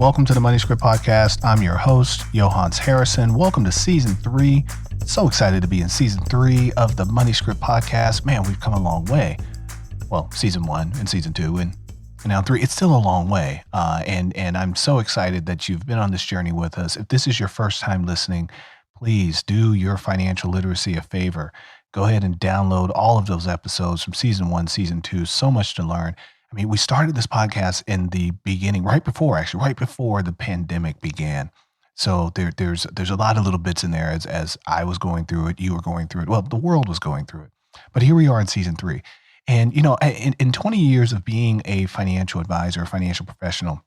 Welcome to the Money Script Podcast. I'm your host, Johannes Harrison. Welcome to Season 3. So excited to be in Season 3 of the Money Script Podcast. Man, we've come a long way. Well, Season 1 and Season 2 and now 3. It's still a long way. And I'm so excited that you've been on this journey with us. If this is your first time listening, please do your financial literacy a favor. Go ahead and download all of those episodes from Season 1, Season 2. So much to learn. I mean, we started this podcast in the beginning, right before the pandemic began. So there's a lot of little bits in there as I was going through it, you were going through it. Well, the world was going through it. But here we are in Season 3. And, you know, in 20 years of being a financial advisor, a financial professional,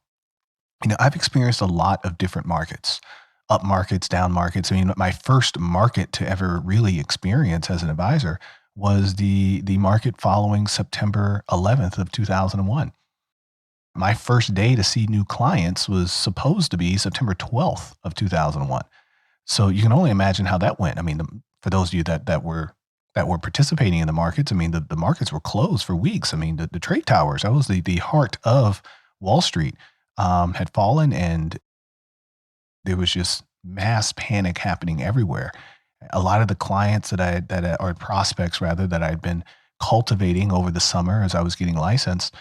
you know, I've experienced a lot of different markets, up markets, down markets. I mean, my first market to ever really experience as an advisor was the market following September 11th of 2001. My first day to see new clients was supposed to be September 12th of 2001. So you can only imagine how that went. I mean, for those of you that were participating in the markets, I mean, the markets were closed for weeks. I mean, the trade towers, that was the heart of Wall Street, had fallen, and there was just mass panic happening everywhere. A lot of the clients or prospects rather, that I'd been cultivating over the summer as I was getting licensed,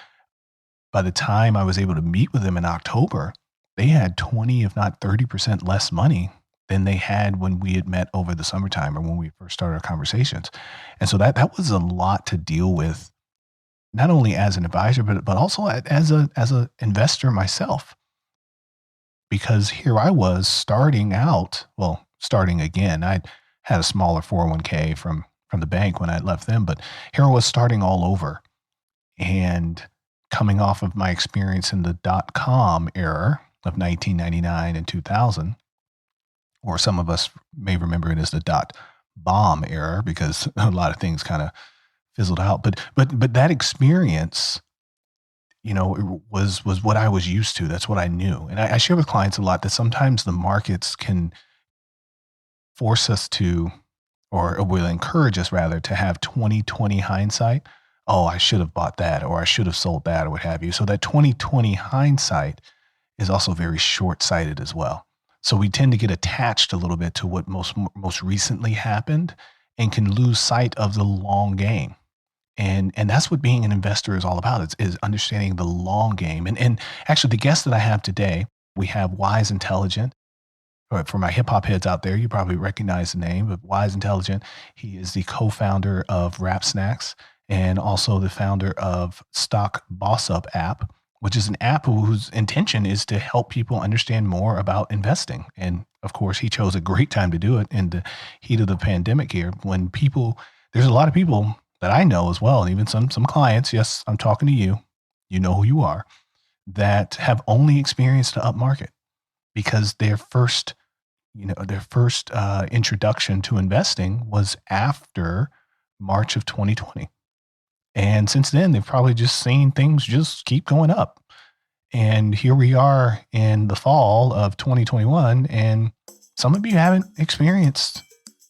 by the time I was able to meet with them in October, they had 20, if not 30% less money than they had when we had met over the summertime or when we first started our conversations. And so that was a lot to deal with, not only as an advisor, but also as a investor myself. Because here I was starting again. I had a smaller 401k from the bank when I left them, but here I was starting all over and coming off of my experience in the .com era of 1999 and 2000, or some of us may remember it as the .bomb era because a lot of things kind of fizzled out. But that experience, you know, it was what I was used to. That's what I knew. And I share with clients a lot that sometimes the markets can force us to, or will encourage us rather, to have 20/20 hindsight. Oh, I should have bought that, or I should have sold that, or what have you. So that 20/20 hindsight is also very short-sighted as well. So we tend to get attached a little bit to what most recently happened and can lose sight of the long game. And that's what being an investor is all about. Is understanding the long game. And actually, the guest that I have today, we have Wise Intelligent. For my hip hop heads out there, you probably recognize the name of Wise Intelligent. He is the co-founder of Rap Snacks and also the founder of Stock Boss Up app, which is an app whose intention is to help people understand more about investing. And of course, he chose a great time to do it in the heat of the pandemic here, when there's a lot of people that I know as well, and even some clients, yes, I'm talking to you, you know who you are, that have only experienced the up market because their first introduction to investing was after March of 2020. And since then, they've probably just seen things just keep going up. And here we are in the fall of 2021, and some of you haven't experienced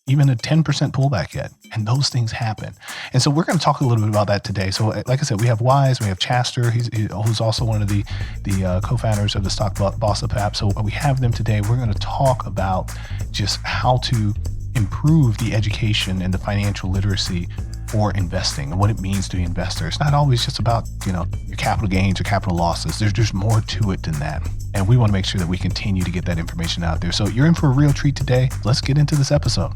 even a 10% pullback yet. And those things happen. And so we're going to talk a little bit about that today. So like I said, we have Wise, we have Chaster, who's also one of the co-founders of the Stock Boss Up app. So we have them today. We're going to talk about just how to improve the education and the financial literacy for investing and what it means to be an investor. It's not always just about, you know, your capital gains or capital losses. There's more to it than that. And we want to make sure that we continue to get that information out there. So you're in for a real treat today. Let's get into this episode.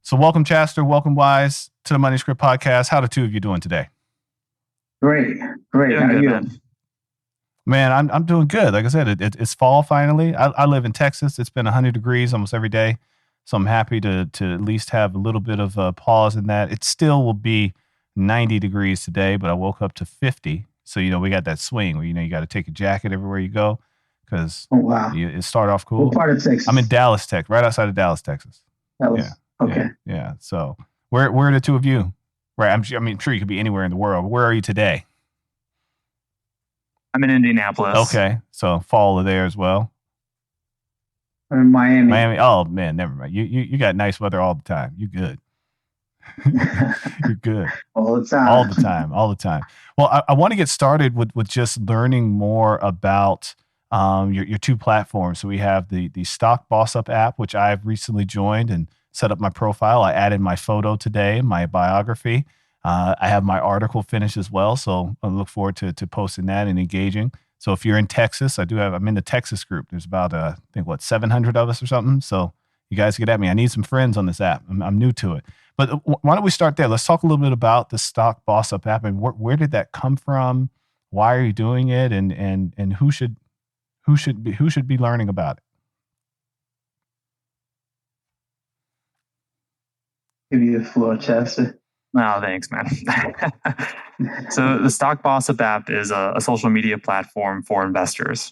So welcome, Chaster. Welcome, Wise, to the Money Script Podcast. How are the two of you doing today? Great. How are you? Man, I'm doing good. Like I said, it's fall finally. I live in Texas. It's been 100 degrees almost every day. So I'm happy to at least have a little bit of a pause in that. It still will be 90 degrees today, but I woke up to 50. So, you know, we got that swing where, you know, you got to take a jacket everywhere you go because it start off cool. What part of Texas? I'm in Dallas, Texas, right outside of Dallas, Texas. Yeah. Okay. Yeah. So where are the two of you? Right. I'm sure you could be anywhere in the world. Where are you today? I'm in Indianapolis. Okay. So fall there as well. I'm in Miami. Miami. Oh man, never mind. You got nice weather all the time. You good. You're good. All the time. All the time. All the time. Well, I want to get started with just learning more about your two platforms. So we have the Stock Boss Up app, which I've recently joined and set up my profile. I added my photo today, my biography. I have my article finished as well, so I look forward to posting that and engaging. So if you're in Texas, I'm in the Texas group. There's about I think 700 of us or something. So you guys get at me. I need some friends on this app. I'm new to it. But why don't we start there? Let's talk a little bit about the Stock Boss Up app and where did that come from? Why are you doing it? And who should be learning about it? Give you the floor, Chaster. Oh, thanks, man. So the Stock Boss Up app is a social media platform for investors.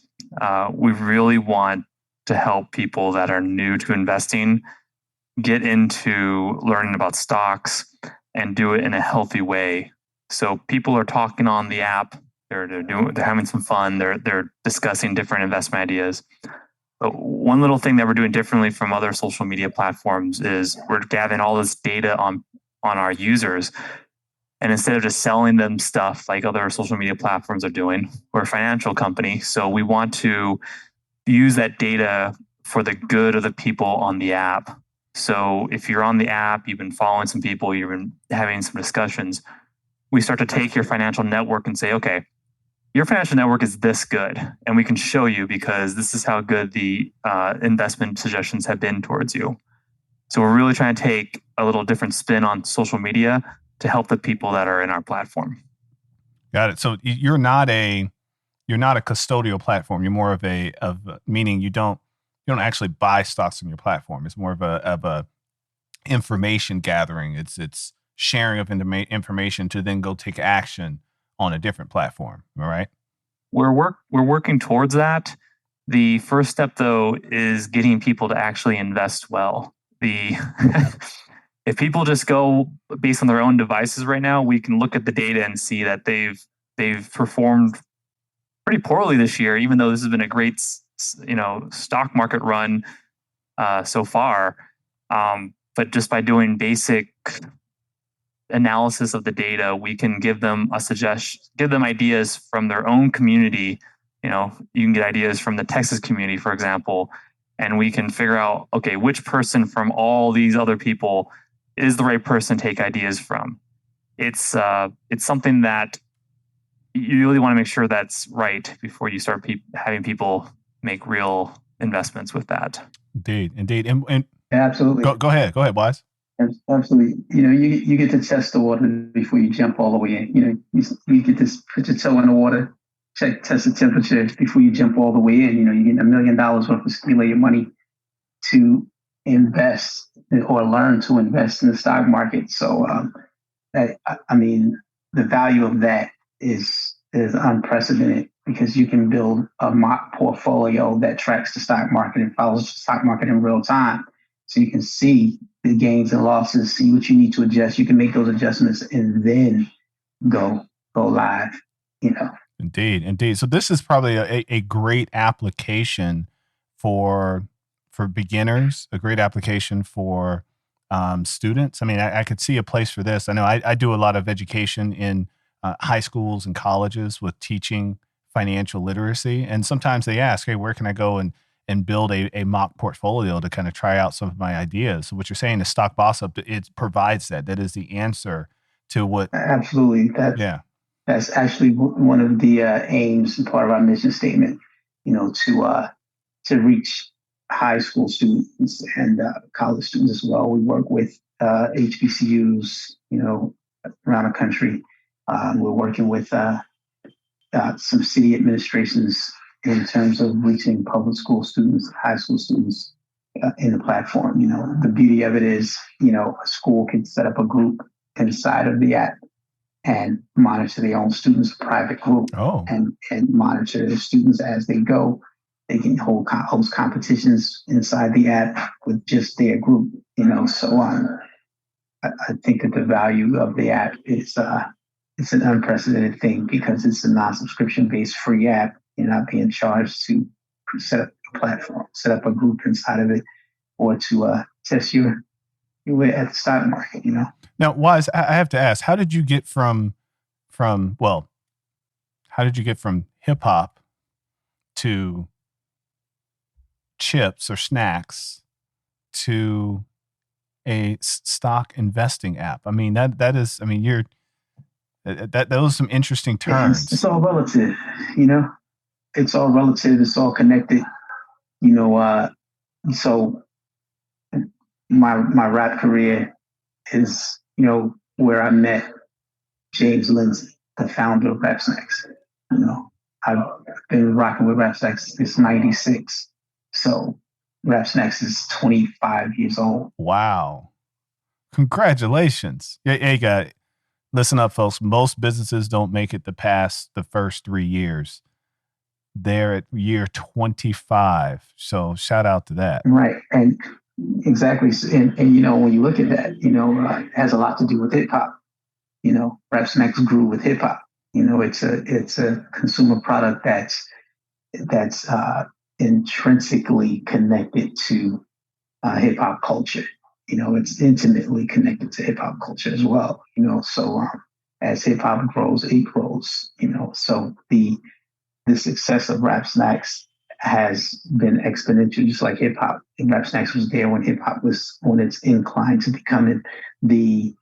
We really want to help people that are new to investing get into learning about stocks and do it in a healthy way. So people are talking on the app. They're having some fun. They're discussing different investment ideas. But one little thing that we're doing differently from other social media platforms is we're gathering all this data on our users. And instead of just selling them stuff like other social media platforms are doing, we're a financial company. So we want to use that data for the good of the people on the app. So if you're on the app, you've been following some people, you've been having some discussions, we start to take your financial network and say, okay, your financial network is this good. And we can show you because this is how good the investment suggestions have been towards you. So we're really trying to take a little different spin on social media to help the people that are in our platform. Got it. So you're not a custodial platform. You're more of meaning you don't actually buy stocks on your platform. It's more of a information gathering. It's sharing of information to then go take action on a different platform. Am I right? We're working towards that. The first step, though, is getting people to actually invest well. If people just go based on their own devices right now, we can look at the data and see that they've performed pretty poorly this year, even though this has been a great stock market run so far. But just by doing basic analysis of the data, we can give them ideas from their own community. You can get ideas from the Texas community, for example, and we can figure out, okay, which person from all these other people is the right person to take ideas from. It's something that you really want to make sure that's right before you start having people make real investments with that. Indeed. And absolutely. Go ahead, Wise. Absolutely. You get to test the water before you jump all the way in. You get to put your toe in the water, test the temperature before you jump all the way in. You're getting $1 million worth of stimulated money to invest or learn to invest in the stock market. So, the value of that is unprecedented because you can build a mock portfolio that tracks the stock market and follows the stock market in real time. So you can see the gains and losses, see what you need to adjust. You can make those adjustments and then go live. Indeed. So this is probably a great application for beginners, a great application for students. I mean, I could see a place for this. I know I do a lot of education in high schools and colleges with teaching financial literacy. And sometimes they ask, hey, where can I go and build a mock portfolio to kind of try out some of my ideas? So what you're saying is Stock Boss Up, it provides that. That is the answer to what. Absolutely. That's actually one of the aims and part of our mission statement, to reach high school students and college students as well. We work with HBCUs, around the country. We're working with some city administrations in terms of reaching public school students, high school students in the platform. The beauty of it is, a school can set up a group inside of the app and monitor their own students' private group and monitor the students as they go. They can host competitions inside the app with just their group, so on. I think that the value of the app is it's an unprecedented thing because it's a non-subscription based free app. You're not being charged to set up a platform, set up a group inside of it, or to test your way at the stock market. Now, Wise, I have to ask, how did you get from hip hop to chips or snacks to a stock investing app? I mean, those are some interesting turns. It's all relative, it's all relative. It's all connected, so my rap career is, where I met James Lindsay, the founder of Rap Snacks. I've been rocking with Rap Snacks since '96. So Rap Snacks is 25 years old. Wow. Congratulations. Yeah, listen up, folks. Most businesses don't make it past the first 3 years. They're at year 25. So shout out to that. Right. And exactly. And when you look at that, it has a lot to do with hip hop. Rap Snacks grew with hip hop. It's a consumer product that's intrinsically connected to hip hop culture. It's intimately connected to hip hop culture as well. So as hip hop grows, it grows. So the success of Rap Snacks has been exponential, just like hip hop. And Rap Snacks was there when hip hop was on its incline to becoming the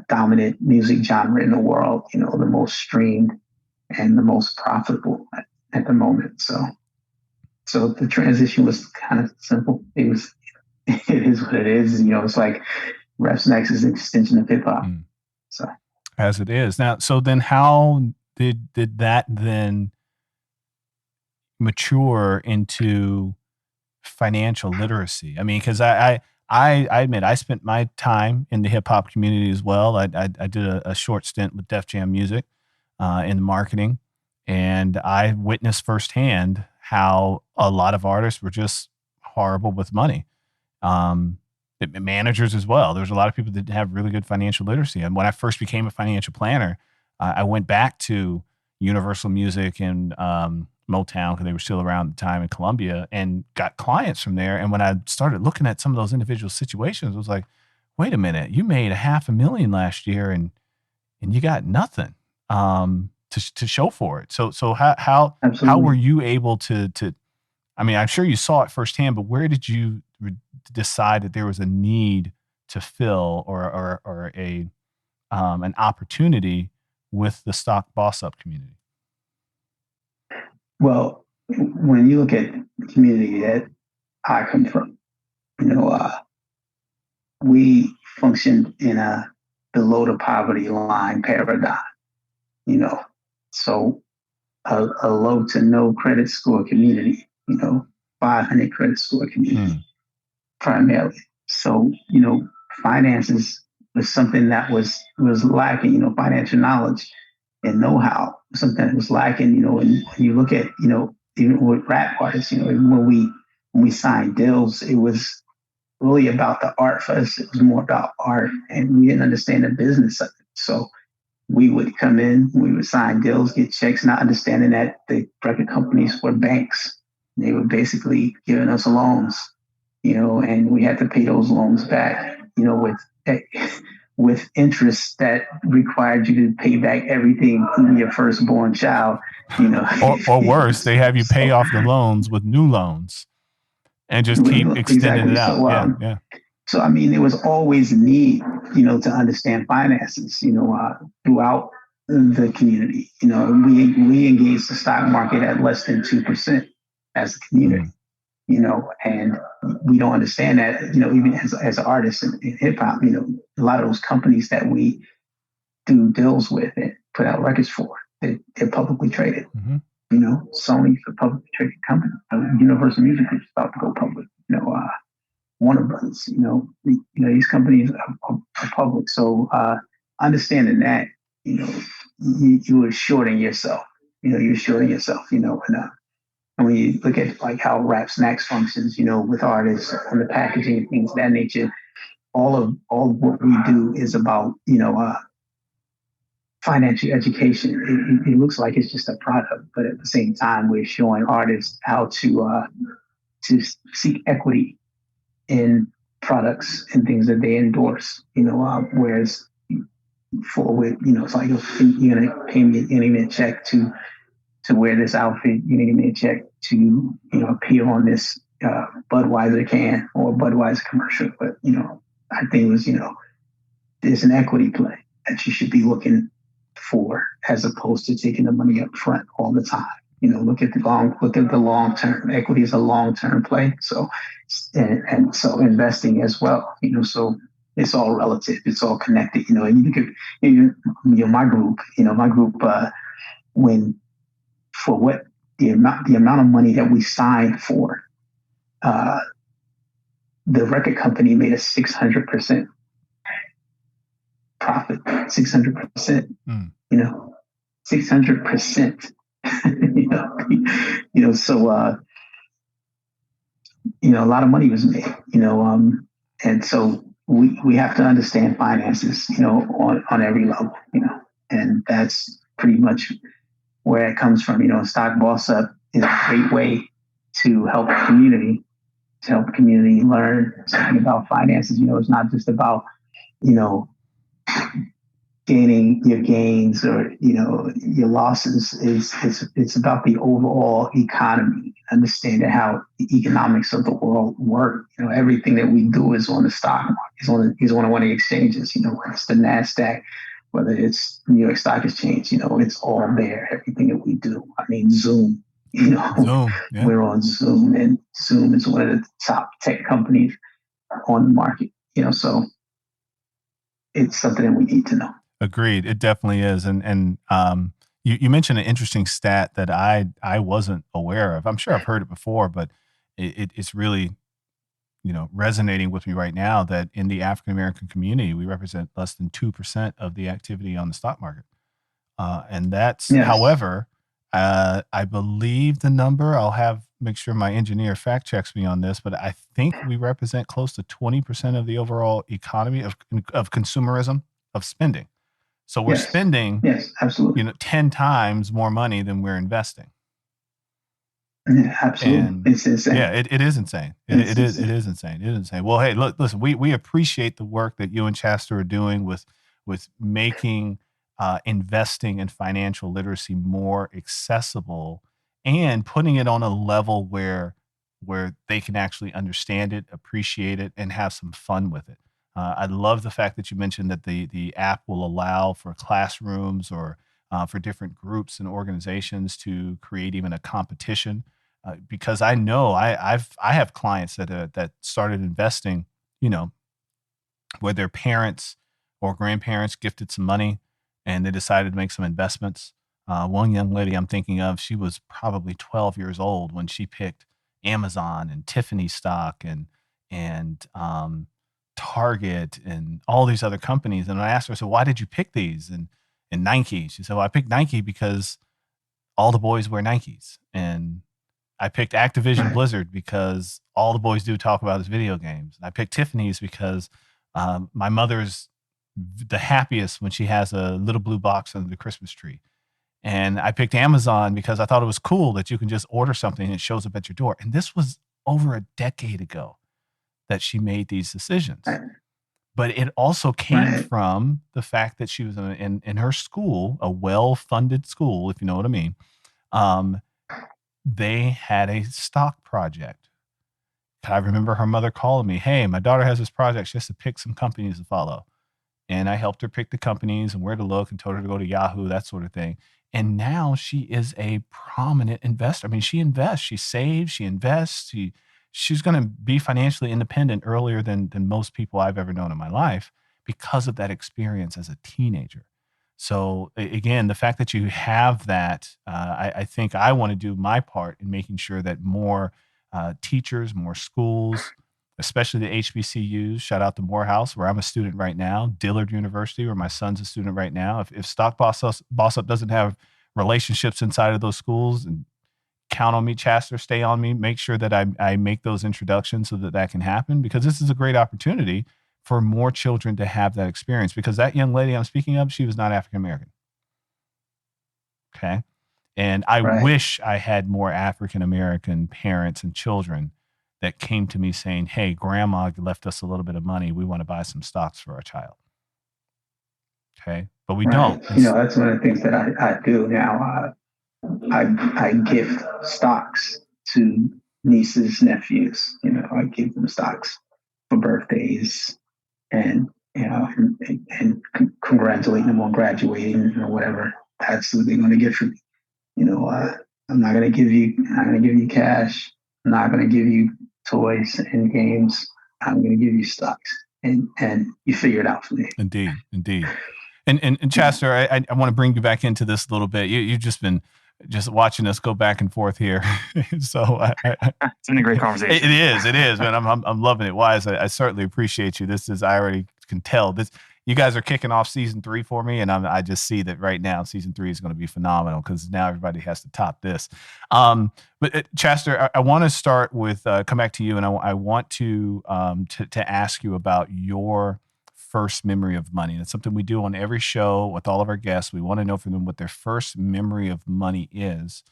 dominant music genre in the world, the most streamed and the most profitable at the moment. So the transition was kind of simple. It is what it is. It's like Rap Snacks is an extension of hip hop. So as it is now. So then how did that then mature into financial literacy? I mean, because I admit I spent my time in the hip hop community as well. I did a short stint with Def Jam Music in marketing, and I witnessed firsthand how a lot of artists were just horrible with money. Managers as well. There's a lot of people that didn't have really good financial literacy. And when I first became a financial planner, I went back to Universal Music and Motown, because they were still around at the time in Columbia, and got clients from there. And when I started looking at some of those individual situations, I was like, wait a minute, you made $500,000 last year and you got nothing to show for it. So how were you able to, I mean, I'm sure you saw it firsthand, but where did you decide that there was a need to fill or an opportunity with the Stock Boss Up community? Well, when you look at the community that I come from, we functioned in a below the poverty line paradigm, so a low to no credit score community, 500 credit score community primarily. So, finances was something that was lacking, financial knowledge and know-how, something that was lacking, and when you look at, even with rap artists, when we signed deals, it was really about the art for us. It was more about art, and we didn't understand the business of it. So we would come in, we would sign deals, get checks, not understanding that the record companies were banks. They were basically giving us loans, and we had to pay those loans back, with interest that required you to pay back everything, including your firstborn child, or worse, they have you pay off the loans with new loans and just keep extending it out. So, yeah. So, I mean, there was always a need, to understand finances, throughout the community. We engaged the stock market at less than 2% as a community. And we don't understand that, even as artists in hip hop, a lot of those companies that we do deals with and put out records for, they're publicly traded. Sony's a publicly traded company. Universal Music is about to go public. Warner Brothers, these companies are public. So understanding that, you were shorting yourself. You're shorting yourself. And when you look at like how Rap Snacks functions, with artists and the packaging and things of that nature, all of what we do is about, financial education. It looks like it's just a product, but at the same time, we're showing artists how to seek equity in products and things that they endorse. Whereas for with it's like you're gonna pay me a check to wear this outfit. You need me a check to appear on this Budweiser can or Budweiser commercial. But I think it was there's an equity play that you should be looking for as opposed to taking the money up front all the time. Look at the long term. Equity is a long term play. So and so investing as well. So it's all relative. It's all connected. And you could my group. When for what the amount of money that we signed for, the record company made a 600% profit. 600%. 600%. So a lot of money was made. And so we have to understand finances. On every level. And that's pretty much where it comes from. Stock Boss Up is a great way to help the community learn something about finances. It's not just about gaining your gains or your losses. It's about the overall economy, understanding how the economics of the world work. Everything that we do is on the stock market, is on one of the exchanges. Whether it's the NASDAQ, whether it's New York Stock Exchange, it's all there. Everything that we do. I mean, Zoom. Zoom, yeah. We're on Zoom, and Zoom is one of the top tech companies on the market. So it's something that we need to know. Agreed. It definitely is. And you mentioned an interesting stat that I wasn't aware of. I'm sure I've heard it before, but it's really, resonating with me right now that in the African-American community, we represent less than 2% of the activity on the stock market. And that's, yes. However, I believe the number, make sure my engineer fact checks me on this, but I think we represent close to 20% of the overall economy of consumerism, of spending. So we're spending, absolutely, 10 times more money than we're investing. Yeah, absolutely. And it's insane. Yeah, it is insane. It is insane. It is insane. Well, hey, look, listen, we appreciate the work that you and Chaster are doing with making investing and financial literacy more accessible and putting it on a level where they can actually understand it, appreciate it, and have some fun with it. I love the fact that you mentioned that the app will allow for classrooms or for different groups and organizations to create even a competition. Because I know I have clients that started investing, where their parents or grandparents gifted some money and they decided to make some investments. One young lady I'm thinking of, she was probably 12 years old when she picked Amazon and Tiffany stock and Target and all these other companies. And I asked her, so why did you pick these? And Nike. She said, well, I picked Nike because all the boys wear Nikes. And I picked Activision Blizzard because all the boys do talk about is video games. And I picked Tiffany's because my mother's the happiest when she has a little blue box under the Christmas tree. And I picked Amazon because I thought it was cool that you can just order something and it shows up at your door. And this was over a decade ago that she made these decisions. But it also came from the fact that she was in her school, a well-funded school, if you know what I mean. They had a stock project. I remember her mother calling me, hey, my daughter has this project. She has to pick some companies to follow. And I helped her pick the companies and where to look and told her to go to Yahoo, that sort of thing. And now she is a prominent investor. I mean, she invests, she saves, she invests. She's going to be financially independent earlier than most people I've ever known in my life because of that experience as a teenager. So again, the fact that you have that, I think I want to do my part in making sure that more teachers, more schools, especially the HBCUs, shout out to Morehouse, where I'm a student right now, Dillard University, where my son's a student right now. If Stock Boss Up doesn't have relationships inside of those schools, and count on me, Chaster, stay on me, make sure that I make those introductions so that can happen, because this is a great opportunity for more children to have that experience. Because that young lady I'm speaking of, she was not African American. Okay. And I wish I had more African-American parents and children that came to me saying, hey, grandma left us a little bit of money. We want to buy some stocks for our child. Okay. But we don't. That's one of the things that I do now. I gift stocks to nieces, nephews. I give them stocks for birthdays and and congratulate them on graduating or whatever. That's what they're going to get from me. I'm not going to give you cash. I'm not going to give you toys and games. I'm going to give you stocks, and you figure it out for me. Indeed. And Chaster, I want to bring you back into this a little bit. You've just been watching us go back and forth here. So it's been a great conversation. It is, man. I'm loving it. Wise, I certainly appreciate you. I already can tell this. You guys are kicking off season 3 for me, and I just see that right now season 3 is going to be phenomenal because now everybody has to top this. But Chaster, I want to start with come back to you, and I want to ask you about your first memory of money. That's something we do on every show with all of our guests. We want to know from them what their first memory of money is,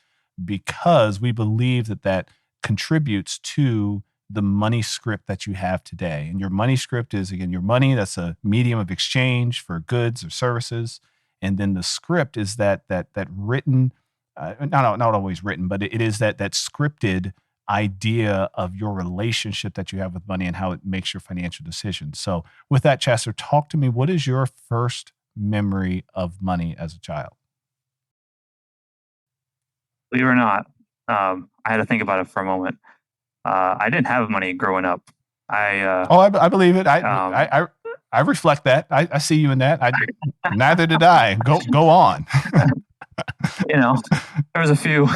because we believe that contributes to the money script that you have today. And your money script is, again, your money. That's a medium of exchange for goods or services. And then the script is that written, not always written, but it is that scripted idea of your relationship that you have with money and how it makes your financial decisions. So with that, Chaster, talk to me. What is your first memory of money as a child? Believe it or not, I had to think about it for a moment. I didn't have money growing up. I believe it. I reflect that. I see you in that. Neither did I. Go on. There was a few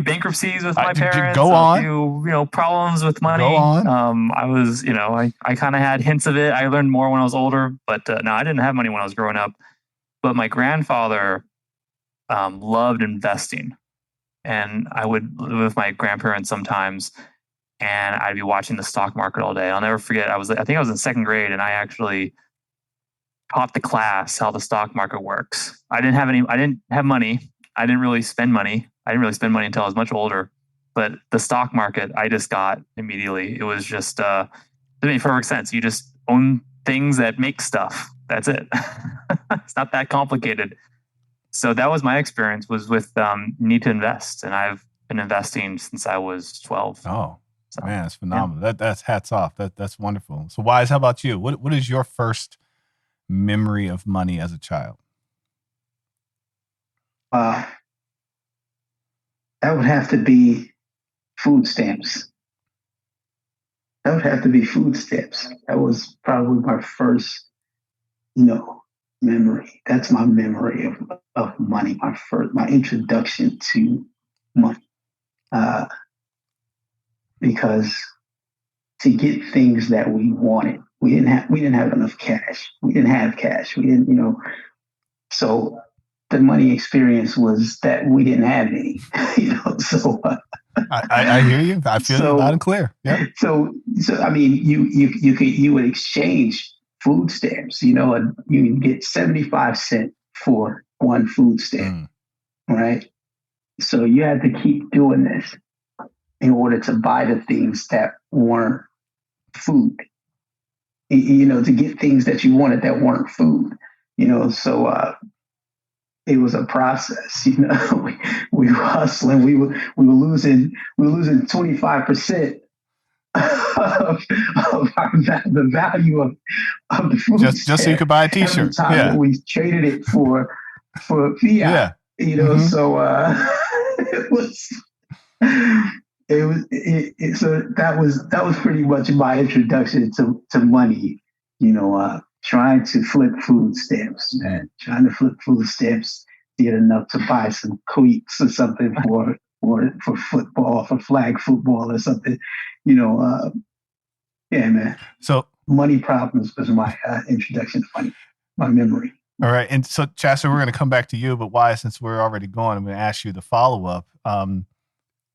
bankruptcies with my parents. Go on. A few, problems with money. Go on. I was, I kind of had hints of it. I learned more when I was older, but no, I didn't have money when I was growing up. But my grandfather loved investing, and I would live with my grandparents sometimes, and I'd be watching the stock market all day. I'll never forget. I think I was in 2nd grade, and I actually taught the class how the stock market works. I didn't have money. I didn't really spend money. I didn't really spend money until I was much older. But the stock market, I just got immediately. It was just, it made perfect sense. You just own things that make stuff. That's it. It's not that complicated. So that was my experience, was with need to invest. And I've been investing since I was 12. Oh, so, man, it's phenomenal. Yeah. That's hats off. That's wonderful. So Wise, how about you? What is your first memory of money as a child? That would have to be food stamps. That was probably my first, memory. That's my memory of money. My introduction to money. Because to get things that we wanted, we didn't have enough cash. We didn't have cash. We didn't, so the money experience was that we didn't have any, so. I hear you. I feel you loud and clear. Yeah. So I mean, you would exchange food stamps, you get 75 cents for one food stamp, right? So you had to keep doing this in order to buy the things that weren't food, to get things that you wanted that weren't food, so it was a process, we were hustling, we were losing 25% of the value of the food just so you could buy a t-shirt. Yeah. We traded it for fiat, yeah. So so that was pretty much my introduction to money, trying to flip food stamps, man. Trying to flip food stamps to get enough to buy some cleats or something for football, for flag football or something, yeah, man. So money problems was my introduction to money, my memory. All right. And so Chaster, we're going to come back to you, but why, since we're already going, I'm going to ask you the follow-up.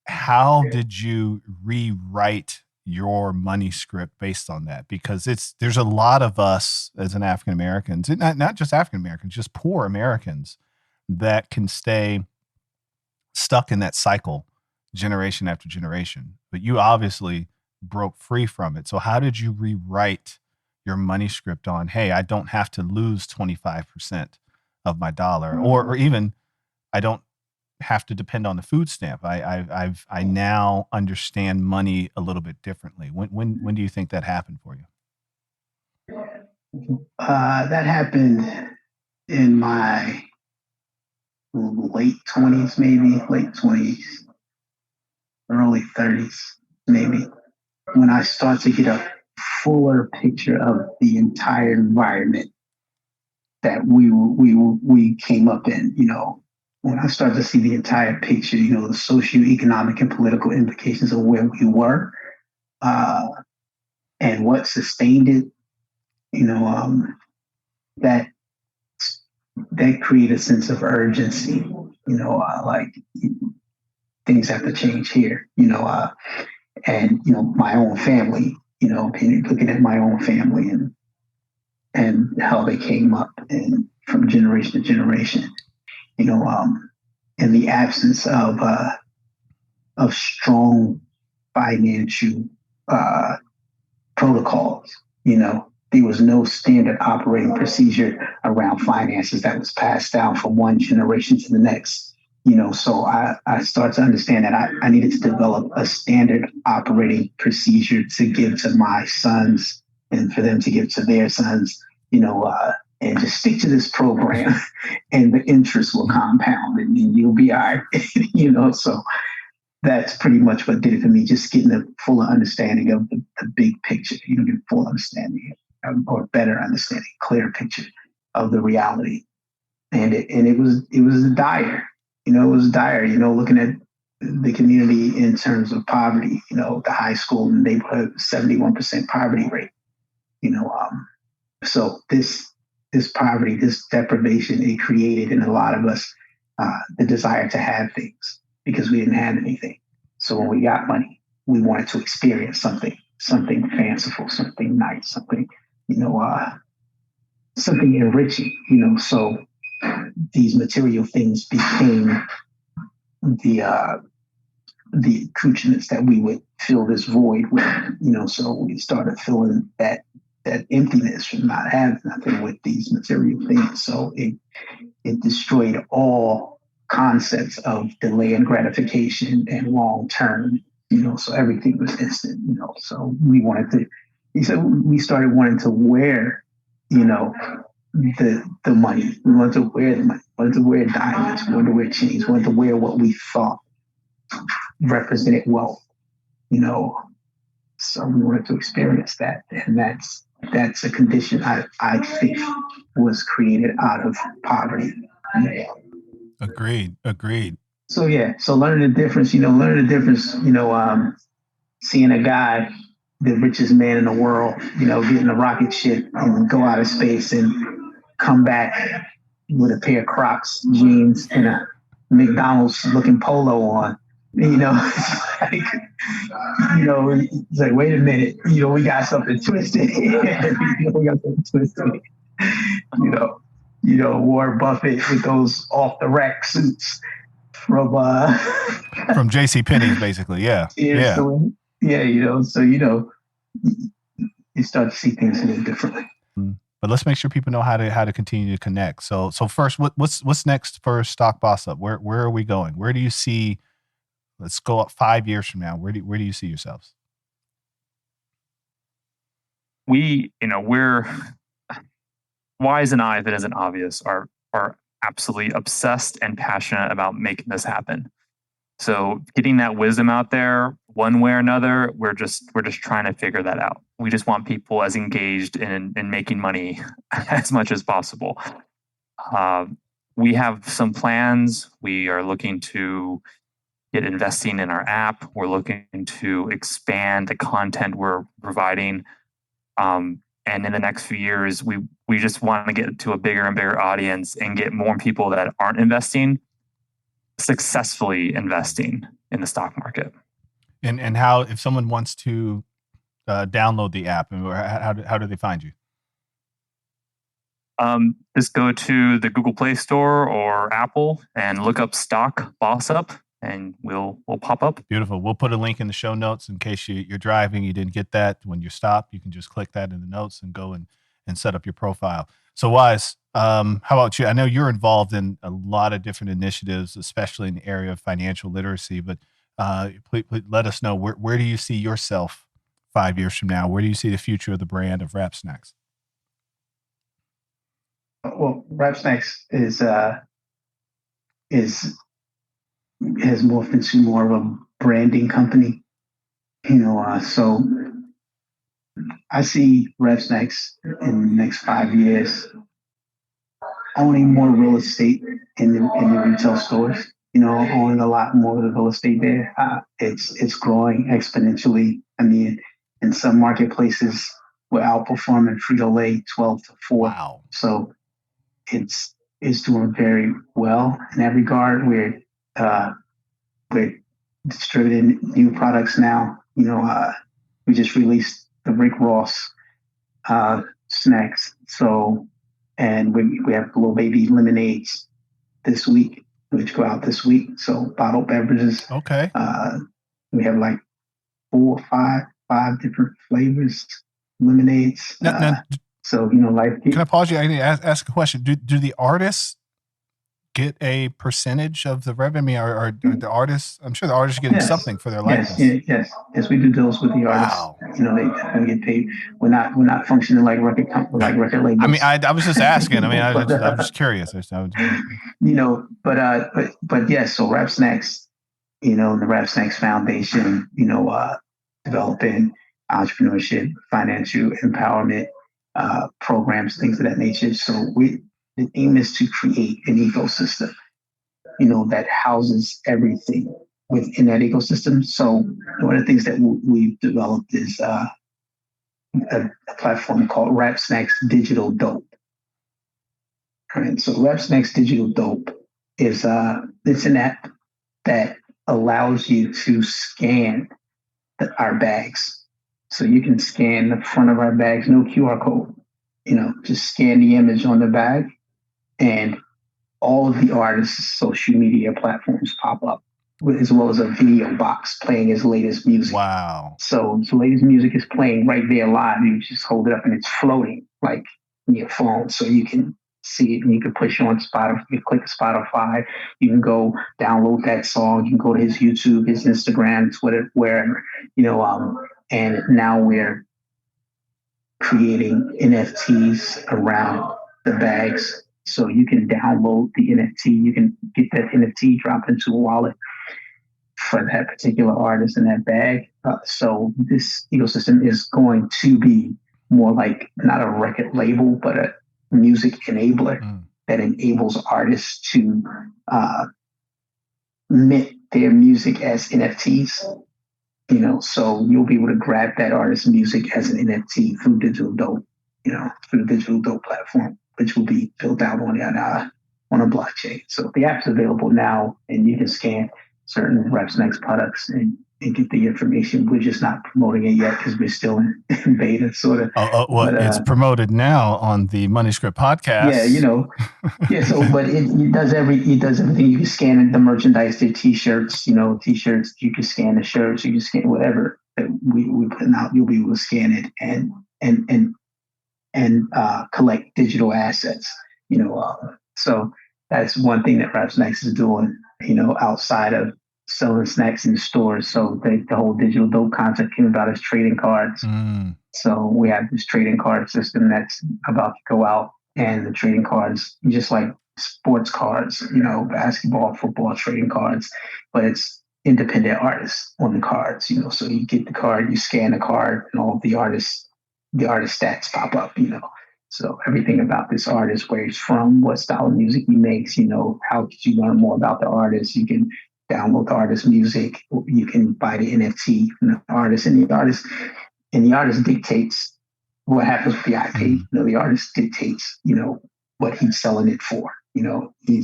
How did you rewrite your money script based on that? Because there's a lot of us as an African Americans, not just African Americans, just poor Americans that can stay stuck in that cycle generation after generation, but you obviously broke free from it. So how did you rewrite your money script on, hey, I don't have to lose 25% of my dollar, or even I don't have to depend on the food stamp. I now understand money a little bit differently. When do you think that happened for you? That happened in my late 20s, maybe late 20s, early 30s, maybe, when I start to get a fuller picture of the entire environment that we came up in. When I started to see the entire picture, the socioeconomic and political implications of where we were, and what sustained it, that created a sense of urgency. Like things have to change here. And my own family. Looking at my own family and how they came up and from generation to generation. In the absence of strong financial protocols, there was no standard operating procedure around finances that was passed down from one generation to the next. So I started to understand that I needed to develop a standard operating procedure to give to my sons and for them to give to their sons, and just stick to this program and the interest will compound and you'll be all right. So that's pretty much what did it for me, just getting a fuller understanding of the big picture, get a full understanding or better understanding, clear picture of the reality. And it was dire. It was dire, looking at the community in terms of poverty, the high school in the neighborhood, 71% poverty rate, so this poverty, this deprivation, it created in a lot of us the desire to have things because we didn't have anything. So when we got money, we wanted to experience something fanciful, something nice, something, something enriching, so these material things became the accoutrements that we would fill this void with, so we started filling that emptiness from not having nothing with these material things. So it destroyed all concepts of delay and gratification and long term, so everything was instant, so we started wanting to wear, the money. We wanted to wear the money. We wanted to wear diamonds. We wanted to wear chains. We wanted to wear what we thought represented wealth, so we wanted to experience that. And that's a condition I think was created out of poverty. Agreed. So learning the difference, seeing a guy, the richest man in the world, getting a rocket ship and go out of space and come back with a pair of Crocs jeans and a McDonald's looking polo on. It's like, wait a minute, we got something twisted. Warren Buffett with those off the rack suits from J.C. Penney's, basically, yeah. So, you start to see things a little differently. But let's make sure people know how to continue to connect. So first, what's next for Stock Boss Up? Where are we going? Where do you see? Let's go up 5 years from now. Where do you see yourselves? We're Wise and I, if it isn't obvious, are absolutely obsessed and passionate about making this happen. So getting that wisdom out there, one way or another, we're just trying to figure that out. We just want people as engaged in making money as much as possible. We have some plans. We are looking to get investing in our app. We're looking to expand the content we're providing. And in the next few years, we just want to get to a bigger and bigger audience and get more people that aren't investing, successfully investing in the stock market. And how, if someone wants to download the app, and how do they find you? Just go to the Google Play Store or Apple and look up Stock Boss Up. and we'll pop up. Beautiful. We'll put a link in the show notes in case you're driving, you didn't get that. When you stop, you can just click that in the notes and go and set up your profile. So Wise, how about you? I know you're involved in a lot of different initiatives, especially in the area of financial literacy, but please let us know, where do you see yourself 5 years from now? Where do you see the future of the brand of Rap Snacks? Well, Rap Snacks has morphed into more of a branding company, so I see Rap Snacks in the next 5 years owning more real estate in the retail stores. Owning a lot more of the real estate there. It's growing exponentially. I mean, in some marketplaces, we're outperforming Frito-Lay 12-4. Wow. So it's doing very well in that regard. We're distributing new products now. We just released the Rick Ross snacks. So, and we have little baby lemonades this week, which go out this week. So bottled beverages. Okay. We have like 4 or 5 different flavors lemonades. So life. Can I pause you? I need to ask a question. Do the artists get a percentage of the revenue? Are the artists? I'm sure the artists are getting something for their likeness. Yes. We do deals with the artists. Wow. They definitely get paid. We're not functioning like record labels. I mean, I was just asking. I mean, I'm just curious. But yes. So Rap Snacks, the Rap Snacks Foundation, developing entrepreneurship, financial empowerment programs, things of that nature. So the aim is to create an ecosystem, that houses everything within that ecosystem. So one of the things that we've developed is a platform called Rap Snacks Digital Dope. Right. So Rap Snacks Digital Dope is it's an app that allows you to scan our bags. So you can scan the front of our bags, no QR code. Just scan the image on the bag, and all of the artists' social media platforms pop up, as well as a video box playing his latest music. Wow. So the latest music is playing right there live. You just hold it up and it's floating like in your phone. So you can see it and you can push it on Spotify. You click Spotify. You can go download that song. You can go to his YouTube, his Instagram, Twitter, wherever, and now we're creating NFTs around the bags. So you can download the NFT, you can get that NFT, drop into a wallet for that particular artist in that bag. So this ecosystem is going to be more like not a record label, but a music enabler that enables artists to mint their music as NFTs. So you'll be able to grab that artist's music as an NFT through Digital Dope, through the Digital Dope platform, which will be built out on a blockchain. So the app's available now, and you can scan certain Rap Snacks products and get the information. We're just not promoting it yet because we're still in beta, sort of. It's promoted now on the Money Script podcast. Yeah, So, but it does everything. You can scan the merchandise, the t-shirts. T-shirts. You can scan the shirts. You can scan whatever that we put out. You'll be able to scan it and collect digital assets. So that's one thing that Rap Snacks is doing. Outside of selling snacks in stores. So the whole Digital Dope concept came about as trading cards. So we have this trading card system that's about to go out, and the trading cards, just like sports cards, basketball, football trading cards, but it's independent artists on the cards, so you get the card, you scan the card, and all of the artist stats pop up, So everything about this artist, where he's from, what style of music he makes, how could you learn more about the artist? You can download the artist's music. You can buy the NFT from the artist, and the artist dictates what happens with the IP. The artist dictates, what he's selling it for. He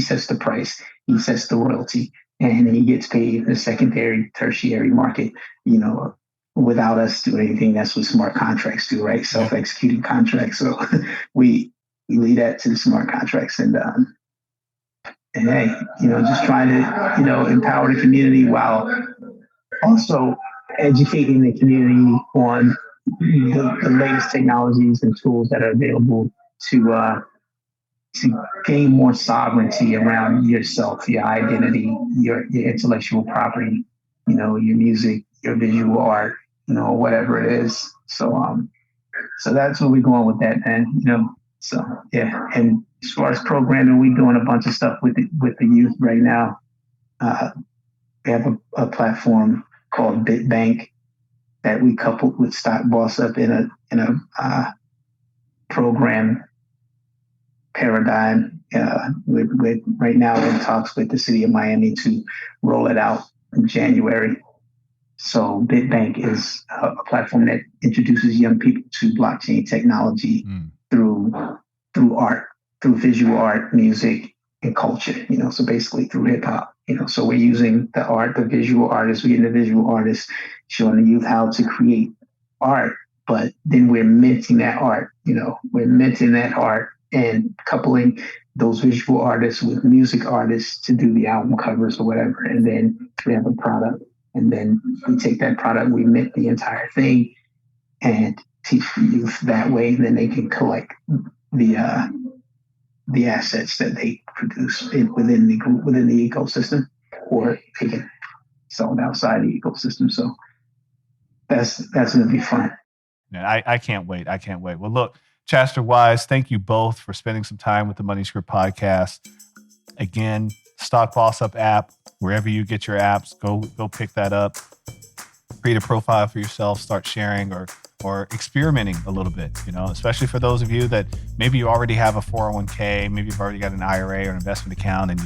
sets the price, he sets the royalty, and he gets paid in the secondary, tertiary market, without us doing anything. That's what smart contracts do, right? Self-executing contracts. So we lead that to the smart contracts, and hey, just trying to, empower the community while also educating the community on the latest technologies and tools that are available to gain more sovereignty around yourself, your identity, your intellectual property, your music, your visual art, whatever it is. So that's where we're going with that, man. So yeah. And as far as programming, we're doing a bunch of stuff with the youth right now. We have a platform called BitBank that we coupled with Stock Boss Up in a program paradigm. We're right now in talks with the city of Miami to roll it out in January. So BitBank is a platform that introduces young people to blockchain technology through art, through visual art, music, and culture. So basically through hip hop. So we're using the visual artists, we're getting the visual artists, showing the youth how to create art, but then we're minting that art. We're minting that art and coupling those visual artists with music artists to do the album covers or whatever. And then we have a product. And then we take that product, we mint the entire thing and teach the youth that way. And then they can collect the assets that they produce within the ecosystem, or they can sell it outside the ecosystem. So that's going to be fun. Yeah, I can't wait. I can't wait. Well, look, Chaster Wise, thank you both for spending some time with the Money Script podcast. Again, Stock Boss Up app, wherever you get your apps, go pick that up. Create a profile for yourself, start sharing or experimenting a little bit, especially for those of you that maybe you already have a 401k, maybe you've already got an IRA or an investment account, and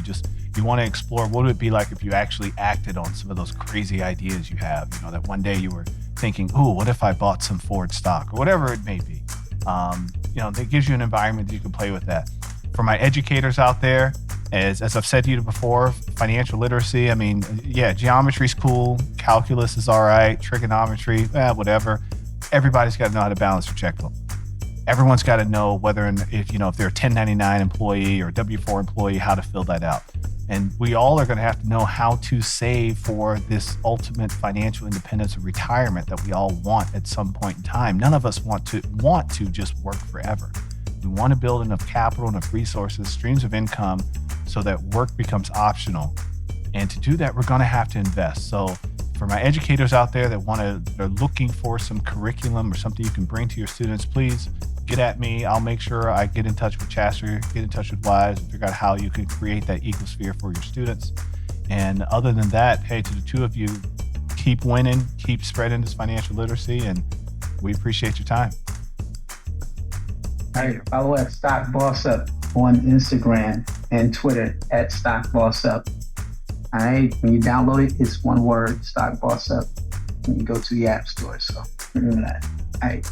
you want to explore what would it be like if you actually acted on some of those crazy ideas you have, that one day you were thinking, ooh, what if I bought some Ford stock or whatever it may be. That gives you an environment that you can play with that. For my educators out there, as I've said to you before, financial literacy, geometry's cool, calculus is all right, trigonometry, whatever. Everybody's got to know how to balance their checkbook. Everyone's got to know if they're a 1099 employee or a W-4 employee, how to fill that out. And we all are going to have to know how to save for this ultimate financial independence of retirement that we all want at some point in time. None of us want to just work forever. We want to build enough capital, enough resources, streams of income so that work becomes optional. And to do that, we're going to have to invest. So for my educators out there that they're looking for some curriculum or something you can bring to your students, please get at me. I'll make sure I get in touch with Chaster, get in touch with Wise, and figure out how you can create that ecosphere for your students. And other than that, hey, to the two of you, keep winning, keep spreading this financial literacy, and we appreciate your time. All right, follow at Stock Boss Up on Instagram and Twitter at Stock Boss Up. All right, when you download it, it's one word, Stock Boss Up, when you go to the App Store. So remember that. All right.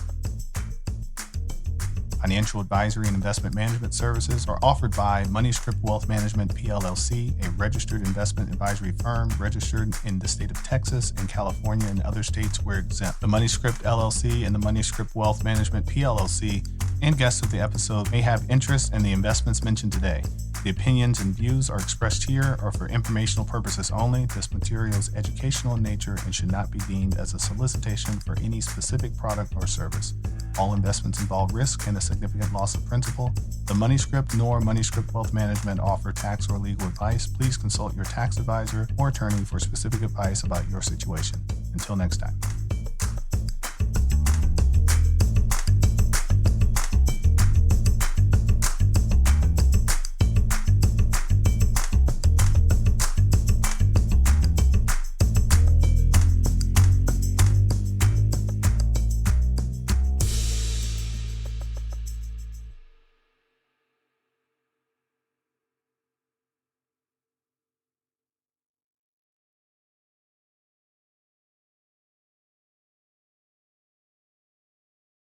Financial advisory and investment management services are offered by Money Script Wealth Management PLLC, a registered investment advisory firm registered in the state of Texas and California and other states where exempt. The Money Script LLC and the Money Script Wealth Management PLLC and guests of the episode may have interest in the investments mentioned today. The opinions and views are expressed here are for informational purposes only. This material is educational in nature and should not be deemed as a solicitation for any specific product or service. All investments involve risk and a significant loss of principal. The Money Script nor Money Script Wealth Management offer tax or legal advice. Please consult your tax advisor or attorney for specific advice about your situation. Until next time.